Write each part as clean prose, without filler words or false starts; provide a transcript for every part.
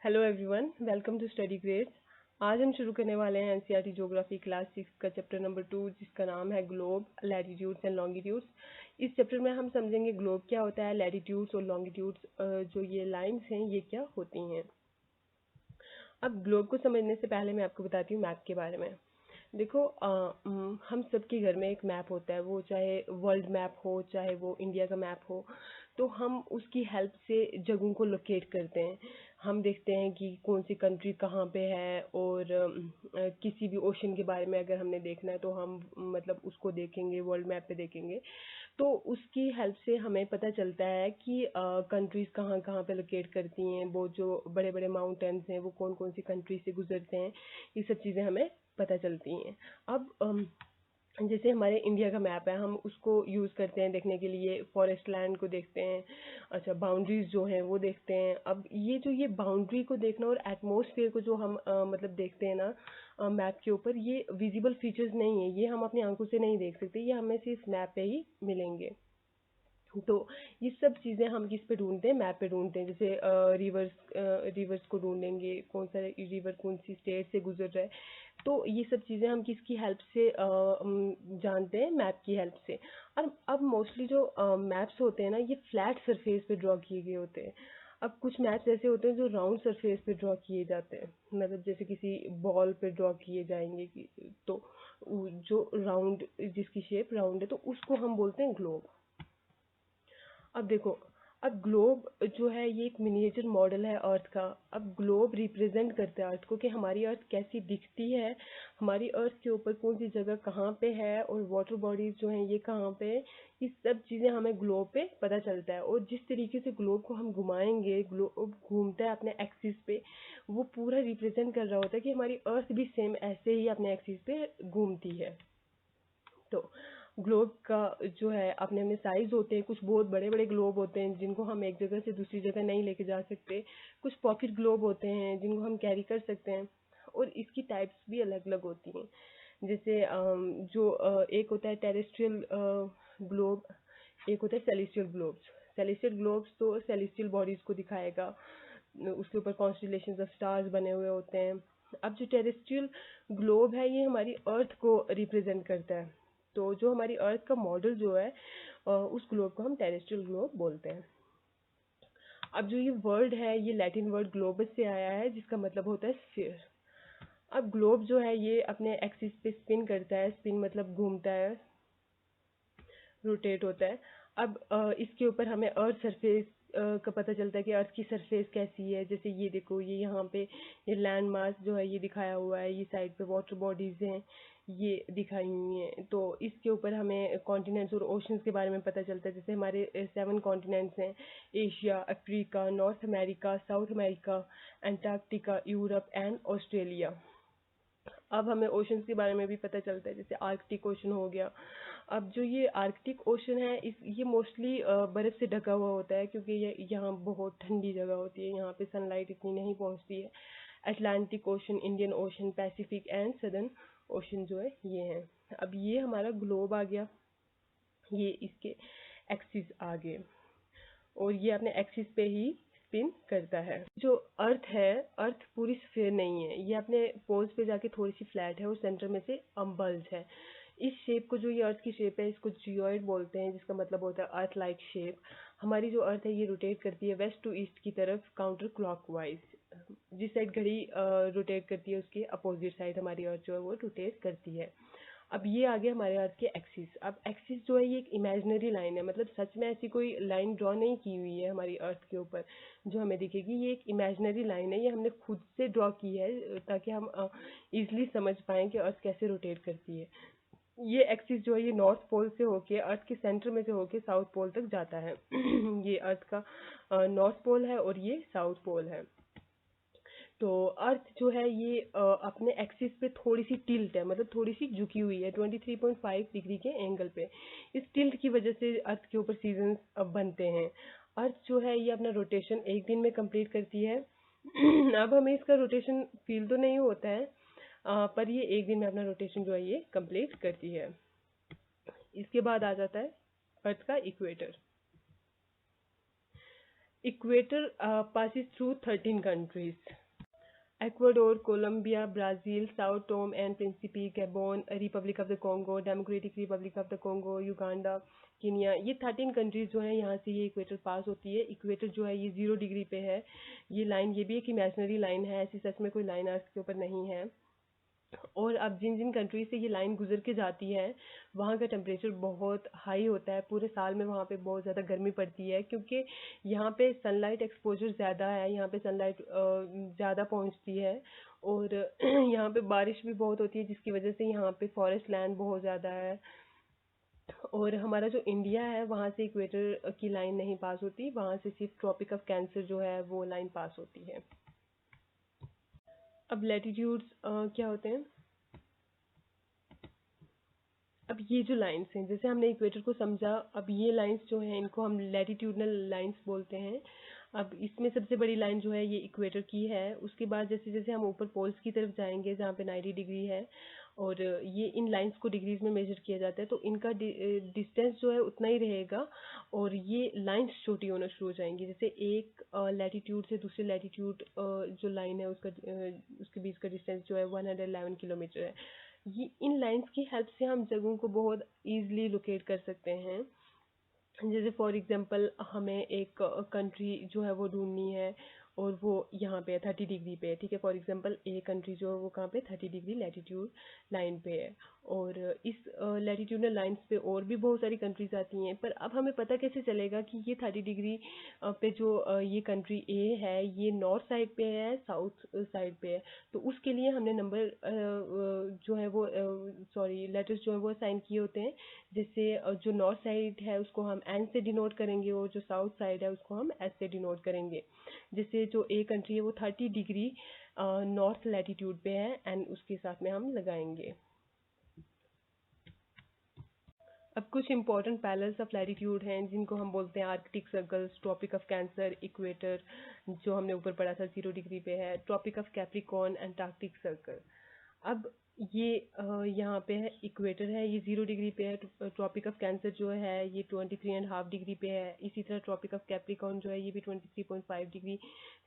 Hello everyone, welcome to study grades. आज हम शुरू करने वाले हैं एनसीईआरटी ज्योग्राफी क्लास 6 का चैप्टर नंबर 2, जिसका नाम है ग्लोब, लैटिट्यूड्स एंड लॉन्गिट्यूड्स। इस चैप्टर में हम समझेंगे ग्लोब क्या होता है, लैटिट्यूड्स और लॉन्गिट्यूड्स जो ये लाइंस हैं ये क्या होती हैं। अब ग्लोब को समझने से पहले मैं आपको बताती हूँ मैप के बारे में। देखो हम सबके घर में एक मैप होता है, वो चाहे वर्ल्ड मैप हो चाहे वो इंडिया का मैप हो। तो हम उसकी हेल्प से जगहों को लोकेट करते हैं। हम देखते हैं कि कौन सी कंट्री कहाँ पे है, और किसी भी ओशन के बारे में अगर हमने देखना है तो हम मतलब उसको देखेंगे, वर्ल्ड मैप पे देखेंगे। तो उसकी हेल्प से हमें पता चलता है कि कंट्रीज कहाँ कहाँ पे लोकेट करती हैं, वो जो बड़े बड़े माउंटेन्स हैं वो कौन कौन सी कंट्री से गुजरते हैं। ये सब चीज़ें हमें पता चलती हैं। अब जैसे हमारे इंडिया का मैप है, हम उसको यूज़ करते हैं देखने के लिए, फॉरेस्ट लैंड को देखते हैं। अच्छा, बाउंड्रीज जो हैं वो देखते हैं। अब ये बाउंड्री को देखना और एटमॉस्फेयर को जो हम मतलब देखते हैं ना मैप के ऊपर, ये विजिबल फीचर्स नहीं है, ये हम अपनी आंखों से नहीं देख सकते, ये हमें सिर्फ मैप पे ही मिलेंगे। तो ये सब चीज़ें हम किस पे ढूंढते हैं, मैप पे ढूंढते हैं। जैसे रिवर्स को ढूंढेंगे, कौन सा रिवर कौन सी स्टेट से गुजर रहा है। तो ये सब चीज़ें हम किसकी हेल्प से जानते हैं, मैप की हेल्प से। और अब मोस्टली जो मैप्स होते हैं ना, ये फ्लैट सरफेस पे ड्रॉ किए गए होते हैं। अब कुछ मैप्स ऐसे होते हैं जो राउंड सरफेस पे ड्रॉ किए जाते हैं, मतलब जैसे किसी बॉल पे ड्रॉ किए जाएंगे तो जो राउंड, जिसकी शेप राउंड है, तो उसको हम बोलते हैं ग्लोब। अब देखो, अब ग्लोब जो है ये एक मिनिएचर मॉडल है अर्थ का। अब ग्लोब रिप्रेजेंट करता है अर्थ को, कि हमारी अर्थ कैसी दिखती है, हमारी अर्थ के ऊपर कौन सी जगह कहाँ पे है, और वाटर बॉडीज जो हैं ये कहाँ पे है। ये सब चीज़ें हमें ग्लोब पे पता चलता है। और जिस तरीके से ग्लोब को हम घुमाएंगे, ग्लोब घूमता है अपने एक्सिस पे, वो पूरा रिप्रेजेंट कर रहा होता है कि हमारी अर्थ भी सेम ऐसे ही अपने एक्सिस पे घूमती है। तो ग्लोब का जो है अपने अपने साइज होते हैं। कुछ बहुत बड़े बड़े ग्लोब होते हैं जिनको हम एक जगह से दूसरी जगह नहीं लेके जा सकते। कुछ पॉकेट ग्लोब होते हैं जिनको हम कैरी कर सकते हैं। और इसकी टाइप्स भी अलग अलग होती हैं। जैसे एक होता है टेरेस्ट्रियल ग्लोब, एक होता है सेलेस्टियल ग्लोब्स। सेलेस्टियल ग्लोब्स तो सेलेस्टियल बॉडीज को दिखाएगा, उसके ऊपर कॉन्स्टेलेशंस ऑफ स्टार्स बने हुए होते हैं। अब जो टेरेस्ट्रियल ग्लोब है ये हमारी अर्थ को रिप्रेजेंट करता है। तो जो हमारी अर्थ का मॉडल जो है उस ग्लोब को हम टेरेस्ट्रियल ग्लोब बोलते हैं। अब जो ये वर्ड है ये लैटिन वर्ड ग्लोबस से आया है, जिसका मतलब होता है स्फीयर। अब ग्लोब जो है ये अपने एक्सिस पे स्पिन करता है, स्पिन मतलब घूमता है, रोटेट होता है। अब इसके ऊपर हमें अर्थ सरफेस का पता चलता है कि अर्थ की सरफेस कैसी है। जैसे ये देखो, ये यहाँ पे ये लैंड मास जो है ये दिखाया हुआ है, ये साइड पे वाटर बॉडीज हैं ये दिखाई हुई हैं। तो इसके ऊपर हमें कॉन्टिनेंट्स और ओशंस के बारे में पता चलता है। जैसे हमारे 7 कॉन्टिनेंट्स हैं, Asia, Africa, north America, south America, Antarctica, Europe and Australia. अब हमें ओशंस के बारे में भी पता चलता है, जैसे आर्कटिक ओशन हो गया। अब जो ये आर्कटिक ओशन है ये मोस्टली बर्फ से ढका हुआ होता है, क्योंकि ये यहाँ बहुत ठंडी जगह होती है, यहाँ पे सनलाइट इतनी नहीं पहुँचती है। Atlantic ocean, Indian ocean, Pacific and southern ocean जो है ये है। अब ये हमारा ग्लोब आ गया, ये इसके एक्सिस आ गए, और ये अपने एक्सिस पे ही स्पिन करता है। जो अर्थ है, अर्थ पूरी स्फीयर नहीं है, ये अपने पोल्स पे जाके थोड़ी सी फ्लैट है और सेंटर में से बल्ज है। इस शेप को, जो ये अर्थ की शेप है, इसको जियोइड बोलते हैं, जिसका मतलब होता है अर्थ लाइक शेप। हमारी जो अर्थ है ये रोटेट करती है वेस्ट टू ईस्ट की तरफ काउंटर क्लॉकवाइज। जिस साइड घड़ी रोटेट करती है उसके अपोजिट साइड हमारी अर्थ जो है वो रोटेट करती है। अब ये आ गया हमारे अर्थ के एक्सिस। अब एक्सिस जो है ये एक इमेजिनरी लाइन है, मतलब सच में ऐसी कोई लाइन ड्रॉ नहीं की हुई है हमारी अर्थ के ऊपर जो हमें दिखेगी। ये एक इमेजिनरी लाइन है, ये हमने खुद से ड्रॉ की है ताकि हम इजीली समझ पाएं कि अर्थ कैसे रोटेट करती है। ये एक्सिस जो है ये नॉर्थ पोल से होके, अर्थ के सेंटर में से होके साउथ पोल तक जाता है। ये अर्थ का नॉर्थ पोल है और ये साउथ पोल है। तो अर्थ जो है ये अपने एक्सिस पे थोड़ी सी टिल्ट है, मतलब थोड़ी सी झुकी हुई है 23.5 डिग्री के एंगल पे। इस टिल्ट की वजह से अर्थ के ऊपर सीजन्स अब बनते हैं। अर्थ जो है ये अपना रोटेशन एक दिन में कंप्लीट करती है। अब हमें इसका रोटेशन फील तो नहीं होता है, पर ये एक दिन में अपना रोटेशन जो है ये कंप्लीट करती है। इसके बाद आ जाता है अर्थ का equator. Equator passes through 13 countries. Ecuador, Colombia, Brazil, Sao Tome and Principe, Gabon, Republic of the Congo, Democratic Republic of the Congo, Uganda, Kenya, ये 13 कंट्रीज जो है यहाँ से ये इक्वेटर पास होती है। इक्वेटर जो है ये 0 डिग्री पे है। ये लाइन ये भी एक इमेजिनरी लाइन है, ऐसी सच में कोई लाइन अर्थ के ऊपर नहीं है। और अब जिन जिन कंट्री से ये लाइन गुजर के जाती है वहाँ का टेम्परेचर बहुत हाई होता है। पूरे साल में वहाँ पे बहुत ज़्यादा गर्मी पड़ती है क्योंकि यहाँ पे सनलाइट एक्सपोजर ज़्यादा है, यहाँ पे सनलाइट ज़्यादा पहुँचती है। और यहाँ पे बारिश भी बहुत होती है जिसकी वजह से यहाँ पे फॉरेस्ट लैंड बहुत ज़्यादा है। और हमारा जो इंडिया है वहाँ से इक्वेटर की लाइन नहीं पास होती, वहाँ से सिर्फ ट्रॉपिक ऑफ कैंसर जो है वो लाइन पास होती है। अब लैटिट्यूड्स क्या होते हैं? अब ये जो लाइंस हैं, जैसे हमने इक्वेटर को समझा, अब ये लाइंस जो हैं इनको हम लैटिट्यूडनल लाइंस बोलते हैं। अब इसमें सबसे बड़ी लाइन जो है ये इक्वेटर की है। उसके बाद जैसे जैसे हम ऊपर पोल्स की तरफ जाएंगे जहाँ पे 90 डिग्री है और ये इन लाइंस को डिग्रीज में मेजर किया जाता है, तो इनका डिस्टेंस जो है उतना ही रहेगा और ये लाइंस छोटी होना शुरू हो जाएंगी। जैसे एक लैटिट्यूड से दूसरे लैटिट्यूड जो लाइन है उसका उसके बीच का डिस्टेंस जो है 111 किलोमीटर है। ये इन लाइंस की हेल्प से हम जगहों को बहुत ईजिली लोकेट कर सकते हैं। जैसे फॉर एग्जांपल हमें एक कंट्री जो है वो ढूंढनी है और वो यहाँ पे है 30 डिग्री पे है, ठीक है। फॉर एग्जांपल ए कंट्री जो है वो कहाँ पे 30 डिग्री लैटिट्यूड लाइन पे है। और इस लैटिट्यूडनल लाइंस पे और भी बहुत सारी कंट्रीज आती हैं, पर अब हमें पता कैसे चलेगा कि ये 30 डिग्री पे जो ये कंट्री ए है ये नॉर्थ साइड पे है साउथ साइड पे है। तो उसके लिए हमने नंबर जो है वो सॉरी लेटर्स जो है वो साइन किए होते हैं। जैसे जो नॉर्थ साइड है उसको हम एन से डिनोट करेंगे और जो साउथ साइड है उसको हम एस से डिनोट करेंगे। जैसे जो ए कंट्री है वो 30 डिग्री नॉर्थ लैटिट्यूड पे है एंड उसके साथ में हम लगाएंगे। अब कुछ इंपॉर्टेंट पैरेलल्स ऑफ लैटिट्यूड हैं जिनको हम बोलते हैं Arctic circles, Tropic of Cancer, equator जो हमने ऊपर पढ़ा था 0 डिग्री पे है, Tropic of Capricorn, Antarctic circle. अब ये यहाँ पे है इक्वेटर है ये 0 डिग्री पे है। ट्रॉपिक ऑफ कैंसर जो है ये 23.5 डिग्री पे है। इसी तरह ट्रॉपिक ऑफ कैप्रिकॉर्न जो है ये भी 23.5 डिग्री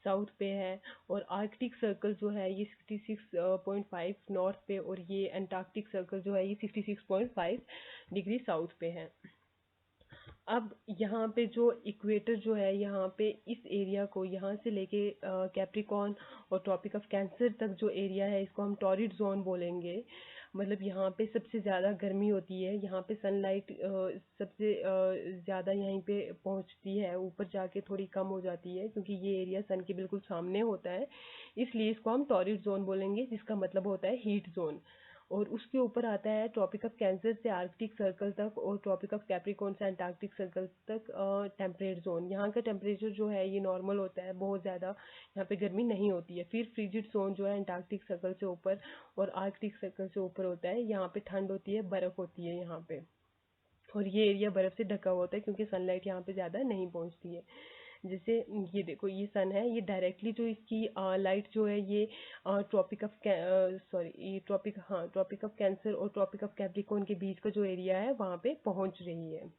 साउथ पे है। और आर्कटिक सर्कल जो है ये 66.5 नॉर्थ पे और ये एंटार्क्टिक सर्कल जो है ये 66.5 डिग्री साउथ पे है। अब यहाँ पे जो इक्वेटर जो है यहाँ पे इस एरिया को यहाँ से लेके कैप्रिकॉर्न और ट्रॉपिक ऑफ कैंसर तक जो एरिया है इसको हम टॉरिड जोन बोलेंगे। मतलब यहाँ पे सबसे ज़्यादा गर्मी होती है, यहाँ पे सनलाइट सबसे ज़्यादा यहीं पे पहुँचती है, ऊपर जाके थोड़ी कम हो जाती है क्योंकि ये एरिया सन के बिल्कुल सामने होता है, इसलिए इसको हम टॉरिड जोन बोलेंगे जिसका मतलब होता है हीट जोन। और उसके ऊपर आता है ट्रॉपिक ऑफ कैंसर से आर्कटिक सर्कल तक और ट्रॉपिक ऑफ कैप्रिकॉर्न से अंटार्कटिक सर्कल तक टेम्परेट जोन। यहाँ का टेम्परेचर जो है ये नॉर्मल होता है, बहुत ज़्यादा यहाँ पे गर्मी नहीं होती है। फिर फ्रिजिड जोन जो है अंटार्कटिक सर्कल से ऊपर और आर्कटिक सर्कल से ऊपर होता है, यहाँ पे ठंड होती है, बर्फ़ होती है यहाँ पे। और ये एरिया बर्फ़ से ढका होता है क्योंकि सनलाइट यहाँ पे ज़्यादा नहीं पहुँचती है। जैसे ये देखो ये सन है, ये डायरेक्टली जो इसकी लाइट जो है ये ट्रॉपिक ऑफ सॉरी ये ट्रॉपिक ऑफ कैंसर और ट्रॉपिक ऑफ कैप्रिकॉर्न के बीच का जो एरिया है वहाँ पे पहुँच रही है।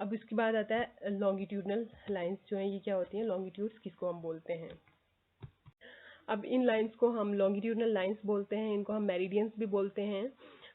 अब इसके बाद आता है लॉन्गिट्यूडनल लाइंस जो हैं, ये क्या होती हैं लॉन्गिट्यूड्स किसको हम बोलते हैं। अब इन लाइंस को हम लॉन्गिट्यूडनल लाइंस बोलते हैं, इनको हम मेरिडियंस भी बोलते हैं।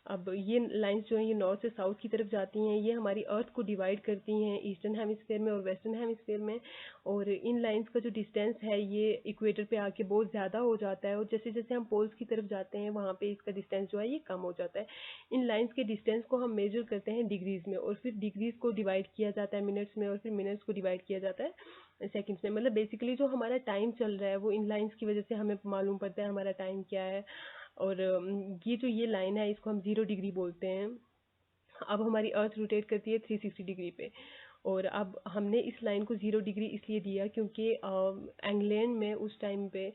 अब ये लाइंस जो हैं ये नॉर्थ से साउथ की तरफ जाती हैं, ये हमारी अर्थ को डिवाइड करती हैं ईस्टर्न हेमिस्फेयर में और वेस्टर्न हेमिस्फेयर में। और इन लाइंस का जो डिस्टेंस है ये इक्वेटर पे आके बहुत ज़्यादा हो जाता है और जैसे जैसे हम पोल्स की तरफ जाते हैं वहाँ पे इसका डिस्टेंस जो है ये कम हो जाता है। इन लाइंस के डिस्टेंस को हम मेजर करते हैं डिग्रीज में और फिर डिग्रीज को डिवाइड किया जाता है मिनट्स में और फिर मिनट्स को डिवाइड किया जाता है सेकंड्स में। मतलब बेसिकली जो हमारा टाइम चल रहा है वो इन लाइंस की वजह से हमें मालूम पड़ता है हमारा टाइम क्या है। और ये जो ये लाइन है इसको हम 0 डिग्री बोलते हैं। अब हमारी अर्थ रोटेट करती है 360 डिग्री पे। और अब हमने इस लाइन को 0 डिग्री इसलिए दिया क्योंकि इंग्लैंड में उस टाइम पे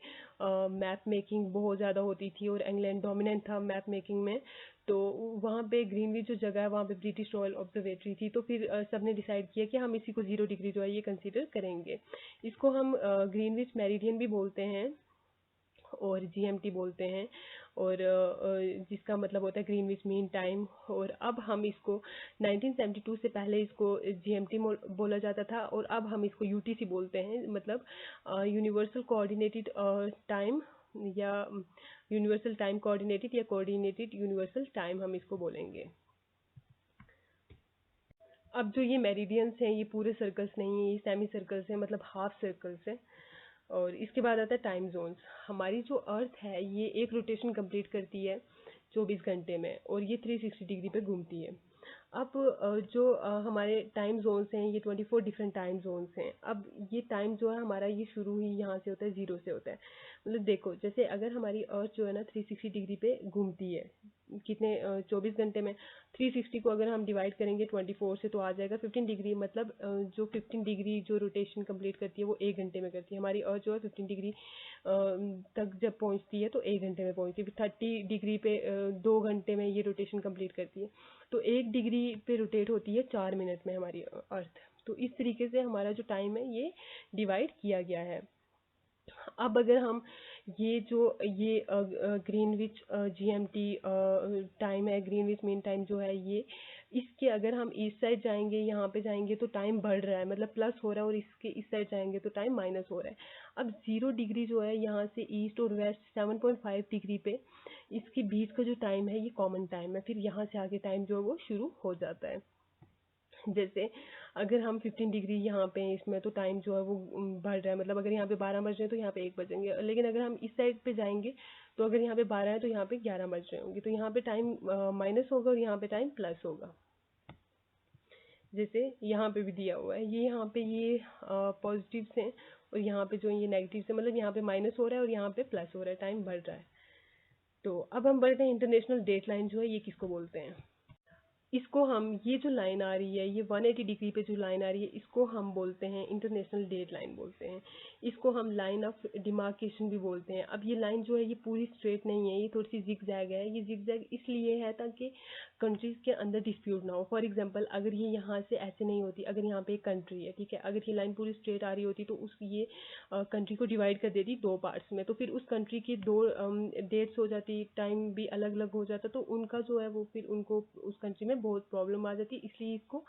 मैप मेकिंग बहुत ज़्यादा होती थी और इंग्लैंड डोमिनेंट था मैप मेकिंग में। तो वहाँ पे ग्रीनविच जो जगह है वहाँ पे ब्रिटिश रॉयल ऑब्जर्वेटरी थी, तो फिर सबने डिसाइड किया कि हम इसी को 0 डिग्री जो है ये कंसीडर करेंगे। इसको हम ग्रीनविच मेरिडियन भी बोलते हैं। और जीएमटी बोलते हैं, और जिसका मतलब होता है ग्रीनविच मीन टाइम। और अब हम इसको 1972 से पहले इसको जीएमटी बोला जाता था, और अब हम इसको यूटीसी बोलते हैं, मतलब यूनिवर्सल कोऑर्डिनेटेड टाइम, या यूनिवर्सल टाइम कोऑर्डिनेटेड, या कोऑर्डिनेटेड यूनिवर्सल टाइम हम इसको बोलेंगे। अब जो ये मेरिडियंस हैं ये पूरे सर्कल्स नहीं है, ये सेमी सर्कल्स हैं, मतलब हाफ सर्कल्स हैं। और इसके बाद आता है टाइम जोन्स। हमारी जो अर्थ है ये एक रोटेशन कंप्लीट करती है 24 घंटे में, और ये 360 डिग्री पे घूमती है। अब जो हमारे टाइम जोन्स हैं ये 24 डिफरेंट टाइम जोन्स हैं। अब ये टाइम जो है हमारा ये शुरू ही यहाँ से होता है, 0 से होता है। मतलब देखो, जैसे अगर हमारी अर्थ जो है ना 360 डिग्री पे घूमती है, कितने 24 घंटे में 360 को अगर हम डिवाइड करेंगे 24 से तो आ जाएगा 15 डिग्री। मतलब जो 15 डिग्री जो रोटेशन कंप्लीट करती है वो 1 घंटे में करती है। हमारी अर्थ जो है 15 डिग्री तक जब पहुंचती है तो 1 घंटे में पहुंचती है। 30 डिग्री पे 2 घंटे में ये रोटेशन कंप्लीट करती है। तो 1 डिग्री पे रोटेट होती है 4 मिनट में हमारी अर्थ। तो इस तरीके से हमारा जो टाइम है ये डिवाइड किया गया है। अब अगर हम ये जो ये ग्रीनविच जीएमटी टाइम है, ग्रीनविच मीन टाइम जो है ये, इसके अगर हम ईस्ट साइड जाएंगे, यहाँ पे जाएंगे तो टाइम बढ़ रहा है, मतलब प्लस हो रहा है, और इसके इस साइड जाएंगे तो टाइम माइनस हो रहा है। अब 0 डिग्री जो है यहाँ से ईस्ट और वेस्ट 7.5 डिग्री पे, इसके बीच का जो टाइम है ये कॉमन टाइम है। फिर यहाँ से आगे टाइम जो है वो शुरू हो जाता है। जैसे अगर हम 15 डिग्री यहाँ पे हैं इसमें, तो टाइम जो है वो बढ़ रहा है, मतलब अगर यहाँ पे 12 बज रहे हैं तो यहाँ पे 1 बजेंगे। लेकिन अगर हम इस साइड पे जाएंगे तो अगर यहाँ पे 12 है तो यहाँ पे 11 बज रहे होंगे, तो यहाँ पे टाइम माइनस होगा और यहाँ पे टाइम प्लस होगा। जैसे यहाँ पे भी दिया हुआ है, ये यहाँ पे ये पॉजिटिव्स हैं, और यहाँ पे जो ये नेगेटिव्स है, मतलब यहाँ पे माइनस हो रहा है और यहाँ पे प्लस हो रहा है, टाइम बढ़ रहा है। तो अब हम बढ़ते हैं इंटरनेशनल डेट लाइन जो है ये किसको बोलते हैं। इसको हम, ये जो लाइन आ रही है ये 180 डिग्री पे जो लाइन आ रही है इसको हम बोलते हैं इंटरनेशनल डेट लाइन बोलते हैं। इसको हम लाइन ऑफ डिमार्केशन भी बोलते हैं। अब ये लाइन जो है ये पूरी स्ट्रेट नहीं है, ये थोड़ी सी जिग जैग है। ये जिग जैग इसलिए है ताकि कंट्रीज के अंदर डिस्प्यूट ना हो। फॉर एग्जांपल अगर ये यहाँ से ऐसे नहीं होती, अगर यहाँ पे एक कंट्री है, ठीक है, अगर ये लाइन पूरी स्ट्रेट आ रही होती तो उस ये कंट्री को डिवाइड कर देती 2 पार्ट्स में, तो फिर उस कंट्री की 2 डेट्स हो जाती, टाइम भी अलग अलग हो जाता, तो उनका जो है वो फिर उनको उस कंट्री में बहुत प्रॉब्लम आ जाती। इसलिए इसको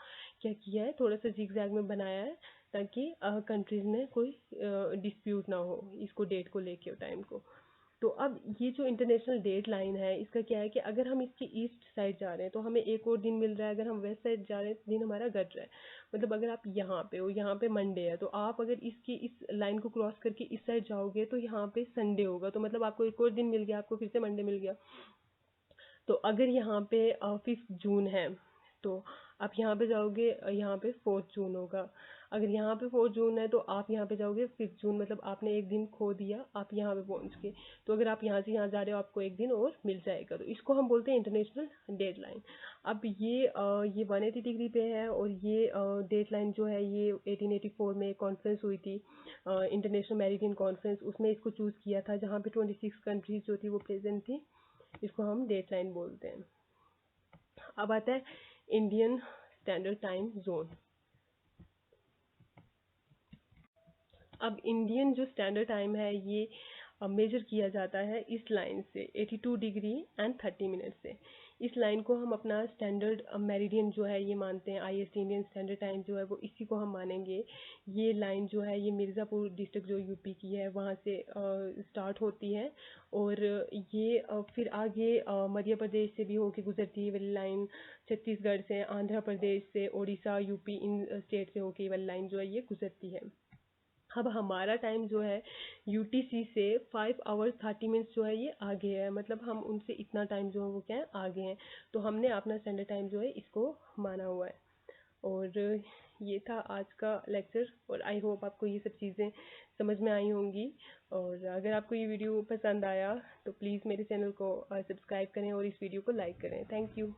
क्या किया है, थोड़ा सा जिग जैग में बनाया है ताकि कंट्रीज में कोई डिस्प्यूट ना हो इसको डेट को लेके, टाइम को। तो अब ये जो इंटरनेशनल डेट लाइन है इसका क्या है कि अगर हम इसकी ईस्ट साइड जा रहे हैं तो हमें एक और दिन मिल रहा है, अगर हम वेस्ट साइड जा रहे हैं तो दिन हमारा घट रहा है। मतलब अगर आप यहाँ पे हो, यहाँ पे मंडे है, तो आप अगर इसकी इस लाइन को क्रॉस करके इस साइड जाओगे तो यहाँ पे संडे होगा, तो मतलब आपको एक और दिन मिल गया, आपको फिर से मंडे मिल गया। तो अगर यहाँ पे 5 जून है तो आप यहाँ पे जाओगे, यहाँ पे 4 जून होगा। अगर यहाँ पे 4 जून है तो आप यहाँ पे जाओगे 5 जून, मतलब आपने एक दिन खो दिया आप यहाँ पे पहुँच के। तो अगर आप यहाँ से यहाँ जा रहे हो आपको एक दिन और मिल जाएगा, तो इसको हम बोलते हैं इंटरनेशनल डेट लाइन। अब ये 180 डिग्री पे है, और ये डेट लाइन जो है ये 1884 में कॉन्फ्रेंस हुई थी, इंटरनेशनल मेरिडियन कॉन्फ्रेंस, उसमें इसको चूज़ किया था जहाँ पे 26 कंट्रीज जो थी वो प्रेजेंट थी। इसको हम डेट लाइन बोलते हैं। अब आता है इंडियन स्टैंडर्ड टाइम जोन। अब इंडियन जो स्टैंडर्ड टाइम है ये मेजर किया जाता है इस लाइन से 82 डिग्री एंड 30 मिनट से। इस लाइन को हम अपना स्टैंडर्ड मेरिडियन जो है ये मानते हैं, आईएसटी इंडियन स्टैंडर्ड टाइम जो है वो इसी को हम मानेंगे। ये लाइन जो है ये मिर्ज़ापुर डिस्ट्रिक्ट जो यूपी की है वहाँ से स्टार्ट होती है, और ये फिर आगे मध्य प्रदेश से भी होके गुजरती है ये वाली लाइन, छत्तीसगढ़ से, आंध्र प्रदेश से, उड़ीसा, यूपी, इन स्टेट से होके ये वाली लाइन जो है ये गुजरती है। अब हमारा टाइम जो है यूटीसी से 5 आवर्स 30 मिनट्स जो है ये आगे है, मतलब हम उनसे इतना टाइम जो है वो क्या है आगे हैं। तो हमने अपना स्टैंडर्ड टाइम जो है इसको माना हुआ है। और ये था आज का लेक्चर, और आई होप आपको ये सब चीज़ें समझ में आई होंगी। और अगर आपको ये वीडियो पसंद आया तो प्लीज़ मेरे चैनल को सब्सक्राइब करें और इस वीडियो को लाइक करें। Thank you.